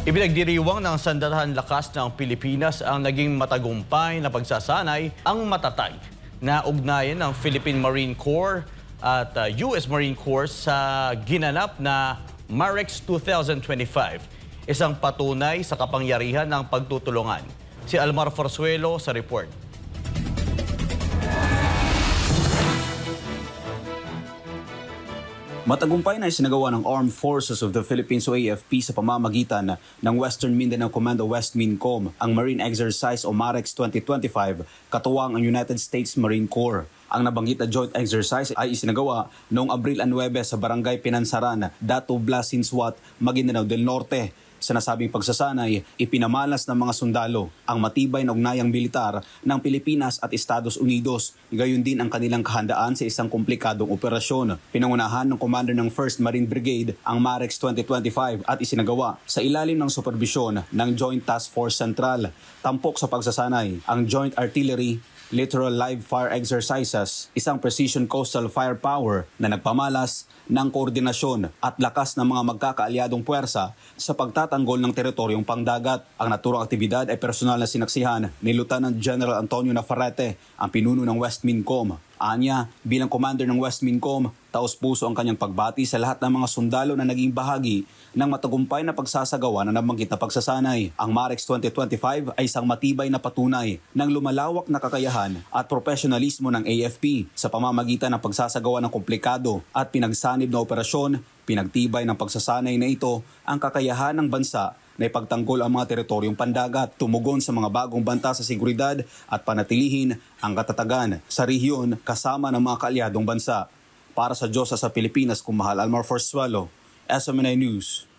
Ipinagdiriwang ng Sandatahang Lakas ng Pilipinas ang naging matagumpay na pagsasanay ang matatag na ugnayan ng Philippine Marine Corps at US Marine Corps sa ginanap na MAREX 2025. Isang patunay sa kapangyarihan ng pagtutulungan. Si Almar Forzuelo sa report. Matagumpay na isinagawa ng Armed Forces of the Philippines o AFP sa pamamagitan ng Western Mindanao Commando West-MINCOM ang Marine Exercise o MAREX 2025 katuwang ang United States Marine Corps. Ang nabanggit na joint exercise ay isinagawa noong Abril 9 sa Barangay Pinansaran, Dato Blasinsuat, Maguindanao del Norte. Sa nasabing pagsasanay, ipinamalas ng mga sundalo ang matibay na ugnayang militar ng Pilipinas at Estados Unidos. Gayon din ang kanilang kahandaan sa isang komplikadong operasyon. Pinangunahan ng commander ng 1st Marine Brigade ang MAREX 2025 at isinagawa sa ilalim ng superbisyon ng Joint Task Force Central. Tampok sa pagsasanay ang Joint Artillery Littoral Live Fire Exercises, isang precision coastal firepower na nagpamalas ng koordinasyon at lakas ng mga magkakaalyadong puwersa sa pagtatanggol ng teritoryong pangdagat. Ang naturang aktibidad ay personal na sinaksihan ni Lieutenant General Antonio Nafarrete, ang pinuno ng West-MINCOM. Anya, bilang commander ng West-MINCOM, taos-puso ang kanyang pagbati sa lahat ng mga sundalo na naging bahagi ng matagumpay na pagsasagawa ng nabanggit na pagsasanay. Ang MAREX 2025 ay isang matibay na patunay ng lumalawak na kakayahan at profesionalismo ng AFP sa pamamagitan ng pagsasagawa ng komplikado at pinagsanib na operasyon. Pinagtibay ng pagsasanay na ito ang kakayahan ng bansa na ipagtanggol ang mga teritoryong pandagat, tumugon sa mga bagong banta sa seguridad at panatilihin ang katatagan sa rehiyon kasama ng mga kaalyadong bansa. Para sa Diyosa sa Pilipinas, Kumahal Almar Forzuelo, SMNI News.